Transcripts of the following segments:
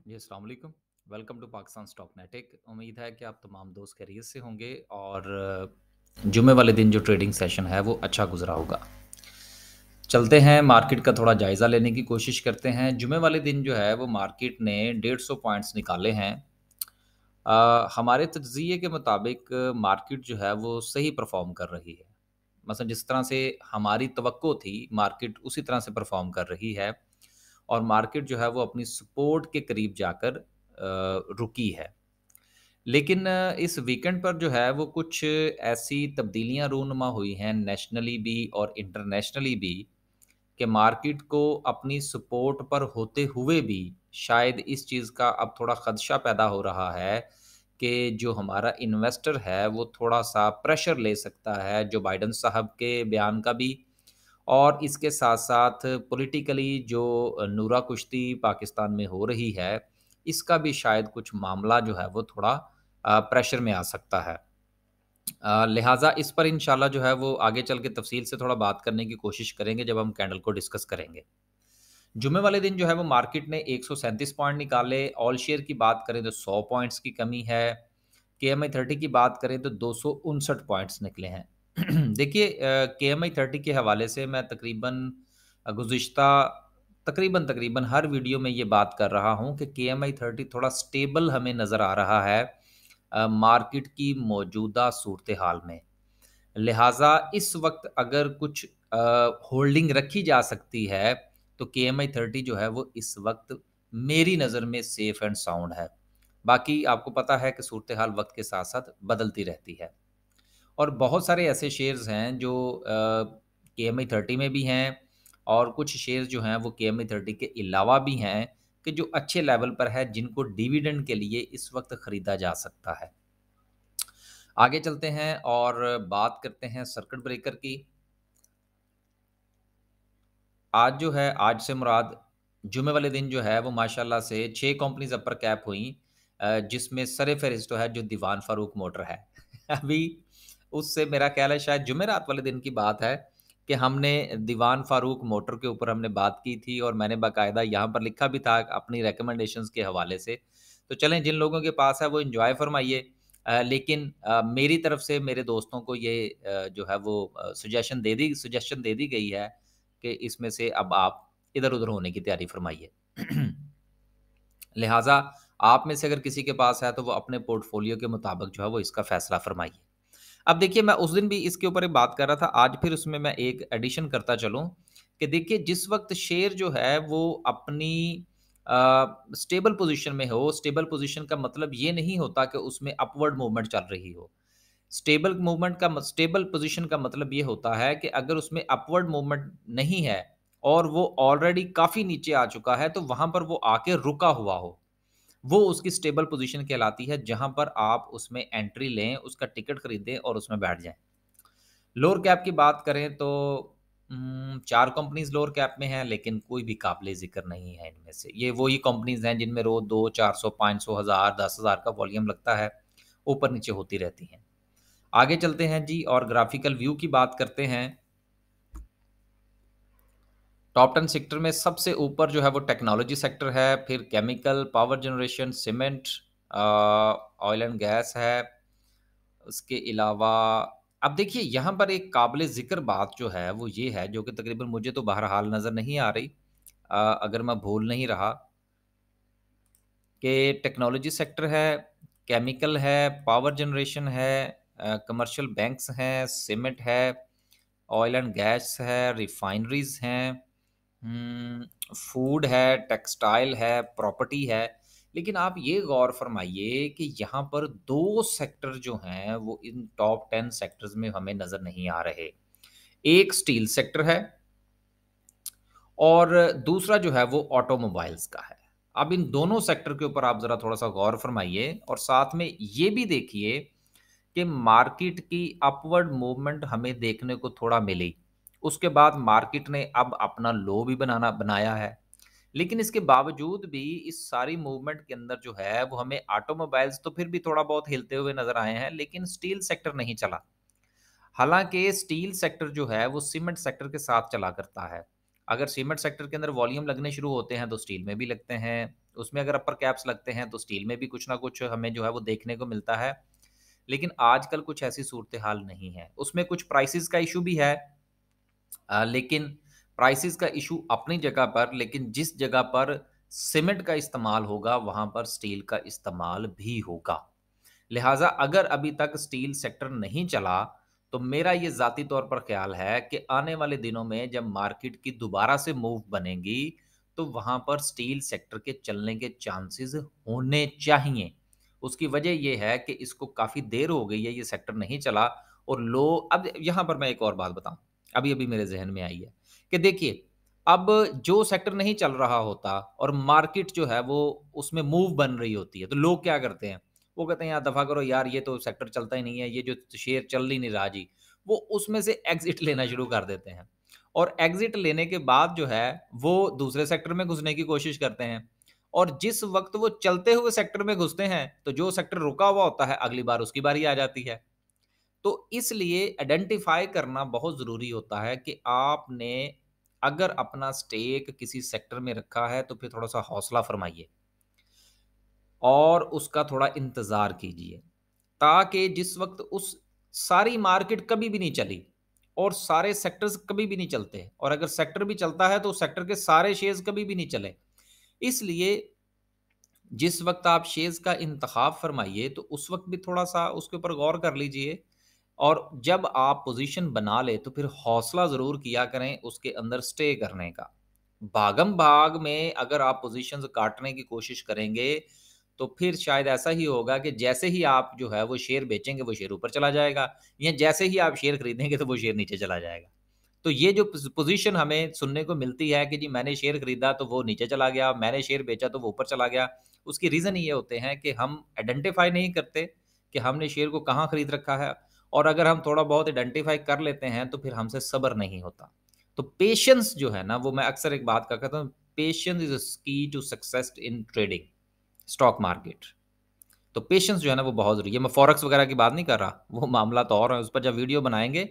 जी, अस्सलाम वालेकुम। Welcome to Pakistan stock नेटिक। उम्मीद है कि आप तमाम दोस्त खैरियत से होंगे और जुमे वाले दिन जो ट्रेडिंग सेशन है वो अच्छा गुजरा होगा। चलते हैं मार्केट का थोड़ा जायज़ा लेने की कोशिश करते हैं। जुमे वाले दिन जो है वो मार्केट ने 150 पॉइंट्स निकाले हैं। हमारे तज्ज़िये के मुताबिक मार्केट जो है वो सही परफ़ॉर्म कर रही है। मसलन जिस तरह से हमारी तवक्को थी, मार्केट उसी तरह से परफ़ॉर्म कर रही है और मार्केट जो है वो अपनी सपोर्ट के करीब जाकर रुकी है। लेकिन इस वीकेंड पर जो है वो कुछ ऐसी तब्दीलियाँ रूनुमा हुई हैं नेशनली भी और इंटरनेशनली भी कि मार्केट को अपनी सपोर्ट पर होते हुए भी शायद इस चीज़ का अब थोड़ा खदशा पैदा हो रहा है कि जो हमारा इन्वेस्टर है वो थोड़ा-सा प्रेशर ले सकता है जो बाइडेन साहब के बयान का भी और इसके साथ-साथ पॉलिटिकली जो नूरा कुश्ती पाकिस्तान में हो रही है, इसका भी शायद कुछ मामला जो है वो थोड़ा प्रेशर में आ सकता है। लिहाज़ा इस पर इंशाल्लाह जो है वो आगे चल के तफ़सील से थोड़ा बात करने की कोशिश करेंगे जब हम कैंडल को डिस्कस करेंगे। जुम्मे वाले दिन जो है वो मार्केट ने 137 पॉइंट निकाले, ऑल शेयर की बात करें तो 100 पॉइंट्स की कमी है, केएमआई 30 की बात करें तो 259 पॉइंट्स निकले हैं। देखिए केएमआई 30 के हवाले से मैं तकरीबन गुज़िश्ता तकरीबन तकरीबन हर वीडियो में ये बात कर रहा हूँ कि केएमआई 30 थोड़ा स्टेबल हमें नज़र आ रहा है मार्केट की मौजूदा सूरत हाल में। लिहाज़ा इस वक़्त अगर कुछ होल्डिंग रखी जा सकती है, तो केएमआई 30 जो है वो इस वक़्त मेरी नज़र में सेफ़ एंड साउंड है। बाकी आपको पता है कि सूरत हाल वक़्त के साथ-साथ बदलती रहती है। और बहुत सारे ऐसे शेयर्स हैं जो केएमआई 30 में भी हैं और कुछ शेयर्स जो हैं वो केएमआई 30 के अलावा भी हैं कि जो अच्छे लेवल पर है जिनको डिविडेंड के लिए इस वक़्त खरीदा जा सकता है। आगे चलते हैं और बात करते हैं सर्किट ब्रेकर की। आज जो है आज से मुराद जुमे वाले दिन जो है वो माशाल्लाह से 6 कंपनीज़ अपर कैप हुईं जिसमें सर-ए-फ़हरिस्त तो है जो दीवान फ़ारूक मोटर है। अभी उससे मेरा ख़्याल है शायद जुमेरात वाले दिन की बात है कि हमने दीवान फ़ारूक मोटर के ऊपर हमने बात की थी और मैंने बाकायदा यहाँ पर लिखा भी था अपनी रिकमेंडेशंस के हवाले से। तो चलें जिन लोगों के पास है वो एन्जॉय फ़रमाइए लेकिन मेरी तरफ से मेरे दोस्तों को ये जो है वो सजेशन दे दी गई है कि इसमें से अब आप इधर-उधर होने की तैयारी फरमाइए। लिहाज़ा आप में से अगर किसी के पास है तो वो अपने पोर्टफ़ोलियो के मुताबिक जो है वो इसका फ़ैसला फरमाइए। अब देखिए मैं उस दिन भी इसके ऊपर एक बात कर रहा था, आज फिर उसमें मैं एक एडिशन करता चलूँ कि देखिए जिस वक़्त शेयर जो है वो अपनी स्टेबल पोज़ीशन में हो, स्टेबल पोज़ीशन का मतलब ये नहीं होता कि उसमें अपवर्ड मूवमेंट चल रही हो। स्टेबल पोज़ीशन का मतलब ये होता है कि अगर उसमें अपवर्ड मूवमेंट नहीं है और वो ऑलरेडी काफ़ी नीचे आ चुका है, तो वहाँ पर वो आके रुका हुआ हो। वो उसकी स्टेबल पोज़ीशन कहलाती है, जहाँ पर आप उसमें एंट्री लें, उसका टिकट खरीदें और उसमें बैठ जाएँ। लोअर कैप की बात करें तो 4 कंपनीज़ लोअर कैप में हैं, लेकिन कोई भी काबिले ज़िक्र नहीं है इनमें से। ये वही कंपनीज़ हैं जिनमें रोज़ 2, 400, 500, 1000, 10,000 का वॉल्यूम लगता है, ऊपर-नीचे होती रहती हैं। आगे चलते हैं जी और ग्राफ़िकल व्यू की बात करते हैं। टॉप 10 सेक्टर में सबसे ऊपर जो है वो टेक्नोलॉजी सेक्टर है, फिर chemical, power generation, cement oil and gas है। उसके अलावा अब देखिए यहाँ पर एक काबिल ज़िक्र बात जो है वो ये है जो कि तकरीबन मुझे तो बहरहाल नज़र नहीं आ रही अगर मैं भूल नहीं रहा कि टेक्नोलॉजी सेक्टर है, केमिकल है, पावर जनरेशन है, कमर्शियल बैंक्स हैं, सीमेंट है, ऑयल एंड गैस है, रिफाइनरीज़ हैं, फूड है, टेक्सटाइल है, प्रॉपर्टी है। लेकिन आप ये गौर फरमाइए कि यहाँ पर 2 सेक्टर जो हैं वो इन टॉप 10 सेक्टर्स में हमें नज़र नहीं आ रहे। एक स्टील सेक्टर है और दूसरा जो है वो ऑटोमोबाइल्स का है। अब इन दोनों सेक्टर के ऊपर आप ज़रा थोड़ा-सा गौर फरमाइए और साथ में ये भी देखिए कि मार्केट की अपवर्ड मूवमेंट हमें देखने को थोड़ा मिली। उसके बाद मार्केट ने अब अपना लो भी बनाया है। लेकिन इसके बावजूद भी इस सारी मूवमेंट के अंदर जो है वो हमें ऑटोमोबाइल्स तो फिर भी थोड़ा बहुत हिलते हुए नज़र आए हैं, लेकिन स्टील सेक्टर नहीं चला। हालाँकि स्टील सेक्टर जो है वो सीमेंट सेक्टर के साथ चला करता है। अगर सीमेंट सेक्टर के अंदर वॉल्यूम लगने शुरू होते हैं तो स्टील में भी लगते हैं। उसमें अगर अपर कैप्स लगते हैं तो स्टील में भी कुछ ना कुछ हमें जो है वो देखने को मिलता है। लेकिन आजकल कुछ ऐसी सूरत हाल नहीं है, उसमें कुछ प्राइसेस का इशू भी है। लेकिन प्राइसेस का इशू अपनी जगह पर, लेकिन जिस जगह पर सीमेंट का इस्तेमाल होगा वहां पर स्टील का इस्तेमाल भी होगा। लिहाजा अगर अभी तक स्टील सेक्टर नहीं चला, तो मेरा ये ज़ाती तौर पर ख़्याल है कि आने वाले दिनों में जब मार्केट की दोबारा से मूव बनेगी, तो वहाँ पर स्टील सेक्टर के चलने के चांसेस होने चाहिए। उसकी वजह ये है कि इसको काफ़ी देर हो गई है, ये सेक्टर नहीं चला और लोग अब यहाँ पर मैं एक और बात बताऊँ, अभी-अभी मेरे ज़हन में आई है कि देखिए, अब जो सेक्टर नहीं चल रहा होता और मार्केट जो है वो उसमें मूव बन रही होती है, तो लोग क्या करते हैं? वो कहते हैं यार दफ़ा करो यार, ये तो सेक्टर चलता ही नहीं है, ये जो शेयर चल ही नहीं रहा जी। वो उसमें से एग्ज़िट लेना शुरू कर देते हैं और एग्ज़िट लेने के बाद जो है वो दूसरे सेक्टर में घुसने की कोशिश करते हैं और जिस वक़्त वो चलते हुए सेक्टर में घुसते हैं, तो जो सेक्टर रुका हुआ होता है अगली बार उसकी बारी आ जाती है। तो इसलिए आइडेंटिफ़ाई करना बहुत ज़रूरी होता है कि आपने अगर अपना स्टेक किसी सेक्टर में रखा है, तो फिर थोड़ा-सा हौसला फ़रमाइए और उसका थोड़ा इंतज़ार कीजिए। ताकि जिस वक़्त उस सारी मार्केट कभी भी नहीं चली और सारे सेक्टर्स कभी भी नहीं चलते और अगर सेक्टर भी चलता है तो सेक्टर के सारे शेयर्स कभी भी नहीं चले। इसलिए जिस वक़्त आप शेयर्स का इंतख़ाब फ़रमाइए तो उस वक़्त भी थोड़ा-सा उसके ऊपर गौर कर लीजिए और जब आप पोज़ीशन बना लें तो फिर हौसला ज़रूर किया करें उसके अंदर स्टे करने का। भागम-भाग में अगर आप पोज़ीशंस काटने की कोशिश करेंगे, तो फिर शायद ऐसा ही होगा कि जैसे ही आप जो है वो शेयर बेचेंगे, वो शेयर ऊपर चला जाएगा या जैसे ही आप शेयर खरीदेंगे तो वो शेयर नीचे चला जाएगा। तो ये जो पोज़ीशन हमें सुनने को मिलती है कि जी मैंने शेयर खरीदा तो वो नीचे चला गया, मैंने शेयर बेचा तो वो ऊपर चला गया। उसकी रीज़न ये होते हैं कि हम आइडेंटिफ़ाई नहीं करते कि हमने शेयर को कहाँ खरीद रखा है और अगर हम थोड़ा बहुत आइडेंटिफ़ाई कर लेते हैं, तो फिर हमसे सब्र नहीं होता। तो पेशेंस जो है ना, वो मैं अक्सर एक बात कहता हूँ, patience is key to success in trading, stock market. तो पेशेंस जो है ना वो बहुत ज़रूरी है। मैं फॉरेक्स वगैरह की बात नहीं कर रहा, वो मामला तो और है, उस पर जब वीडियो बनाएँगे,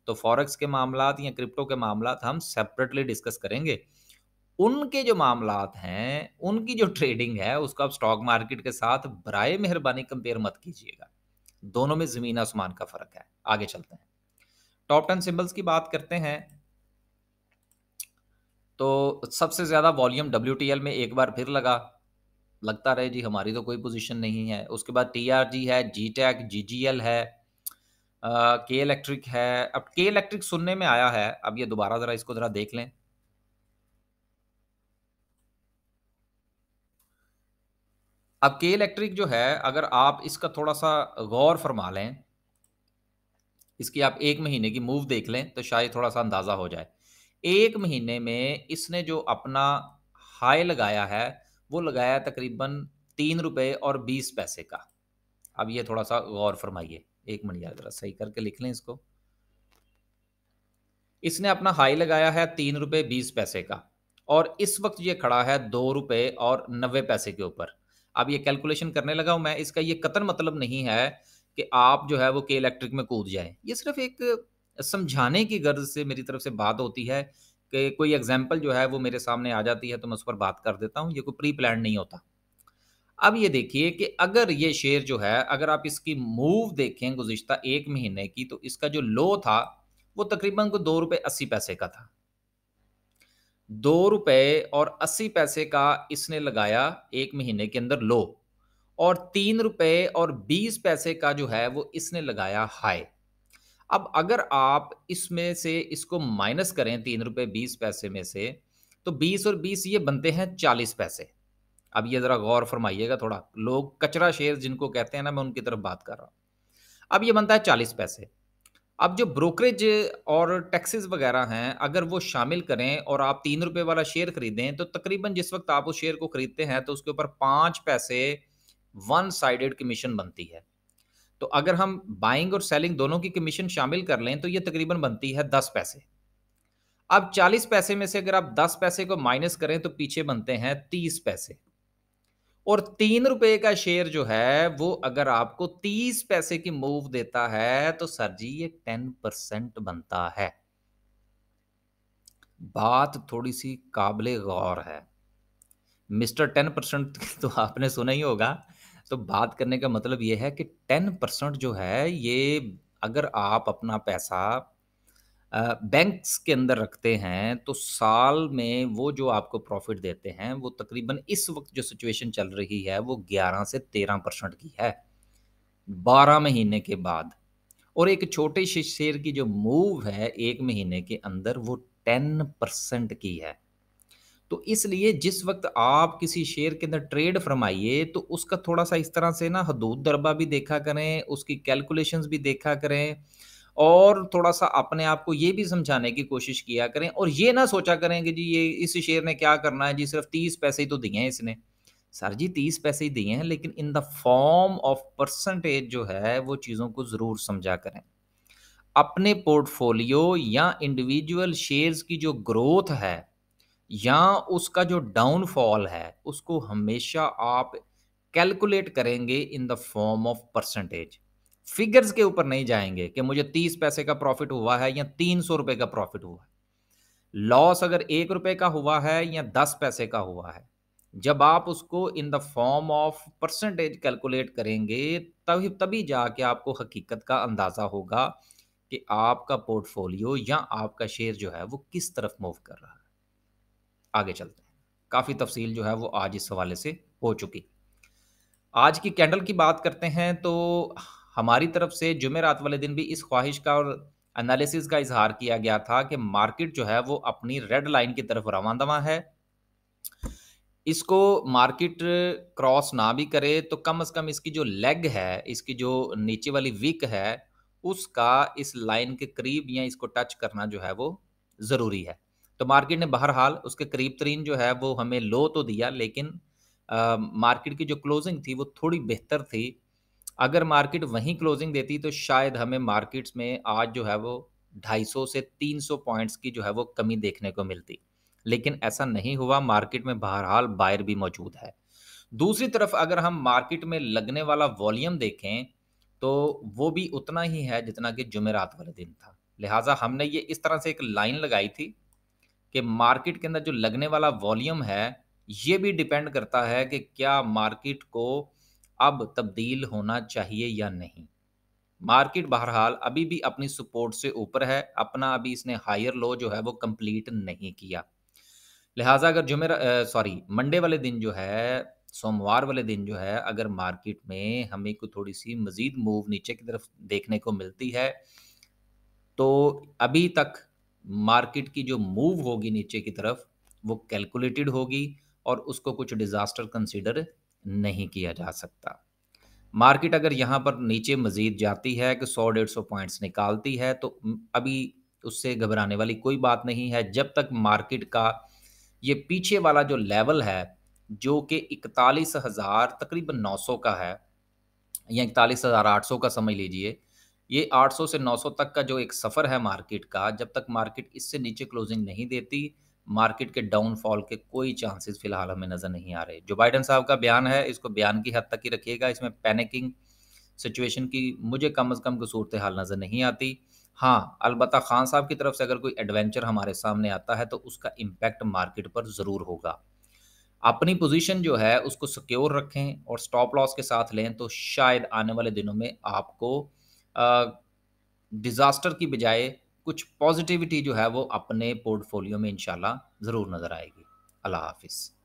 तो फॉरेक्स के मामलात या क्रिप्टो के मामलात हम सेपरेटली डिस्कस करेंगे। उनके जो मामलात हैं, उनकी जो ट्रेडिंग है, उसको आप स्टॉक मार्केट के साथ बराए मेहरबानी कंपेयर मत कीजिएगा। दोनों में ज़मीन आसमान का फ़र्क है। आगे चलते हैं। टॉप 10 सिंबल्स की बात करते हैं, तो सबसे ज़्यादा वॉल्यूम डब्ल्यूटीएल में एक बार फिर लगा। लगता रहे जी हमारी तो कोई पोज़ीशन नहीं है। उसके बाद टीआरजी है, जीटैक, जीजीएल है, के इलेक्ट्रिक है। अब के इलेक्ट्रिक सुनने में आया है, अब ये दोबारा ज़रा इसको ज़रा देख लें। अब के इलेक्ट्रिक जो है, अगर आप इसका थोड़ा-सा गौर फरमा लें, इसकी आप 1 महीने की मूव देख लें, तो शायद थोड़ा-सा अंदाज़ा हो जाए। 1 महीने में इसने जो अपना हाई लगाया है, वो लगाया है तकरीबन ₹3 और 20 पैसे का। अब ये थोड़ा-सा गौर फरमाइए। 1 मिनट यार ज़रा सही करके लिख लें इसको। इसने अपना हाई लगाया है ₹3 20 पैसे का और इस वक़्त ये खड़ा है ₹2 और 90 पैसे के ऊपर। अब ये कैलकुलेशन करने लगा हूँ मैं, इसका ये कतई मतलब नहीं है कि आप जो है वो के इलेक्ट्रिक में कूद जाएँ। ये सिर्फ़ एक समझाने की गर्ज़ से मेरी तरफ से बात होती है कि कोई एग्ज़ाम्पल जो है वो मेरे सामने आ जाती है तो मैं उस पर बात कर देता हूँ। ये कोई प्री प्लान्ड नहीं होता। अब ये देखिए कि अगर ये शेयर जो है, अगर आप इसकी मूव देखें गुज़िश्ता 1 महीने की, तो इसका जो लो था, वो तकरीबन को ₹2.80 का था। ₹2 और 80 पैसे का इसने लगाया 1 महीने के अंदर लो और ₹3 और 20 पैसे का जो है वो इसने लगाया हाई। अब अगर आप इसमें से इसको माइनस करें ₹3 20 पैसे में से, तो 20 और 20 ये बनते हैं 40 पैसे। अब ये ज़रा गौर फरमाइएगा थोड़ा, लोग कचरा शेयर जिनको कहते हैं ना, मैं उनकी तरफ बात कर रहा हूँ। अब ये बनता है 40 पैसे। अब जो ब्रोकरेज और टैक्सेस वगैरह हैं, अगर वो शामिल करें और आप ₹3 वाला शेयर खरीदें, तो तकरीबन जिस वक़्त आप उस शेयर को खरीदते हैं, तो उसके ऊपर 5 पैसे वन साइडेड कमीशन बनती है। तो अगर हम बाइंग और सेलिंग दोनों की कमीशन शामिल कर लें, तो ये तकरीबन बनती है 10 पैसे। अब 40 पैसे में से अगर आप 10 पैसे को माइनस करें, तो पीछे बनते हैं 30 पैसे। और ₹3 का शेयर जो है, वो अगर आपको 30 पैसे की मूव देता है, तो सर जी ये 10% बनता है। बात थोड़ी-सी काबिले गौर है। मिस्टर 10% तो आपने सुना ही होगा। तो बात करने का मतलब ये है कि 10% जो है ये अगर आप अपना पैसा बैंक्स के अंदर रखते हैं तो साल में वो जो आपको प्रॉफ़िट देते हैं वो तकरीबन इस वक़्त जो सिचुएशन चल रही है वो 11 से 13% की है, 12 महीने के बाद। और एक छोटे से शेयर की जो मूव है 1 महीने के अंदर वो 10% की है। तो इसलिए जिस वक़्त आप किसी शेयर के अंदर ट्रेड फ़रमाइए, तो उसका थोड़ा-सा इस तरह से ना हदूद-दरबा भी देखा करें, उसकी कैलकुलेशंस भी देखा करें और थोड़ा-सा अपने आप को ये भी समझाने की कोशिश किया करें और ये ना सोचा करें कि जी ये इस शेयर ने क्या करना है जी, सिर्फ़ 30 पैसे ही तो दिए हैं इसने। सर जी 30 पैसे ही दिए हैं, लेकिन in the form of percentage जो है, वो चीज़ों को ज़रूर समझा करें। अपने पोर्टफ़ोलियो या इंडिविजुअल शेयर्स की जो ग्रोथ है या उसका जो डाउनफॉल है, उसको हमेशा आप कैलकुलेट करेंगे in the form of percentage. Figures के ऊपर नहीं जाएँगे कि मुझे 30 पैसे का प्रॉफ़िट हुआ है या ₹300 का प्रॉफ़िट हुआ है। लॉस अगर ₹1 का हुआ है या 10 पैसे का हुआ है, जब आप उसको in the form of percentage calculate करेंगे, तभी तभी जाके आपको हकीकत का अंदाज़ा होगा कि आपका पोर्टफ़ोलियो या आपका शेयर जो है, वो किस तरफ मूव कर रहा है। आगे चलते हैं। काफ़ी तफ़सील जो है वो आज इस हवाले से हो चुकी। आज की कैंडल की बात करते हैं तो हमारी तरफ से जुमेरात वाले दिन भी इस ख़्वाहिश का और एनालिसिस का इज़हार किया गया था कि मार्केट जो है वो अपनी रेड लाइन की तरफ रवां-दवां है। इसको मार्केट क्रॉस ना भी करे तो कम से कम इसकी जो लेग है, इसकी जो नीचे वाली विक है, उसका इस लाइन के करीब या इसको टच करना जो है वो ज़रूरी है। तो मार्केट ने बहरहाल उसके करीब तरीन जो है वो हमें लो तो दिया, लेकिन मार्केट की जो क्लोजिंग थी वो थोड़ी बेहतर थी। अगर मार्केट वहीं क्लोजिंग देती तो शायद हमें मार्केट्स में आज जो है वो 250 से 300 पॉइंट्स की जो है वो कमी देखने को मिलती। लेकिन ऐसा नहीं हुआ, मार्केट में बहरहाल बायर भी मौजूद है। दूसरी तरफ अगर हम मार्केट में लगने वाला वॉल्यूम देखें, तो वो भी उतना ही है जितना कि जुमेरात वाले दिन था। लिहाज़ा हमने ये इस तरह से एक लाइन लगाई थी कि मार्केट के अंदर जो लगने वाला वॉल्यूम है, ये भी डिपेंड करता है कि क्या मार्केट को अब तब्दील होना चाहिए या नहीं। मार्केट बहरहाल अभी भी अपनी सपोर्ट से ऊपर है, अपना अभी इसने हायर लो जो है वो कंप्लीट नहीं किया। लिहाज़ा अगर मंडे वाले दिन जो है, सोमवार वाले दिन जो है, अगर मार्केट में हमें को थोड़ी-सी मज़ीद मूव नीचे की तरफ देखने को मिलती है, तो अभी तक मार्केट की जो मूव होगी नीचे की तरफ, वो कैलकुलेटेड होगी और उसको कुछ डिज़ास्टर कंसीडर नहीं किया जा सकता। मार्केट अगर यहाँ पर नीचे मज़ीद जाती है कि 100 डेढ़ 100 पॉइंट्स निकालती है तो अभी उससे घबराने वाली कोई बात नहीं है। जब तक मार्केट का ये पीछे वाला जो लेवल है, जो कि 41,000 तकरीबन 900 का है या 41,800 का समझ लीजिए। ये 800 से 900 तक का जो एक सफ़र है मार्केट का, जब तक मार्केट इससे नीचे क्लोजिंग नहीं देती, मार्केट के डाउनफॉल के कोई चांसेस फ़िलहाल हमें नज़र नहीं आ रहे। जो बाइडेन साहब का बयान है, इसको बयान की हद तक ही रखिएगा, इसमें पैनिकिंग सिचुएशन की मुझे कम से कम कोई सूरत-ए-हाल नज़र नहीं आती। हाँ, अलबत्ता खान साहब की तरफ से अगर कोई एडवेंचर हमारे सामने आता है, तो उसका इम्पैक्ट मार्केट पर ज़रूर होगा। अपनी पोजीशन जो है उसको सिक्योर रखें और स्टॉप लॉस के साथ लें तो शायद आने वाले दिनों में आपको डिज़ास्टर की बजाय कुछ पॉजिटिविटी जो है वो अपने पोर्टफोलियो में इंशाल्लाह ज़रूर नज़र आएगी। अल्लाह हाफ़िज़।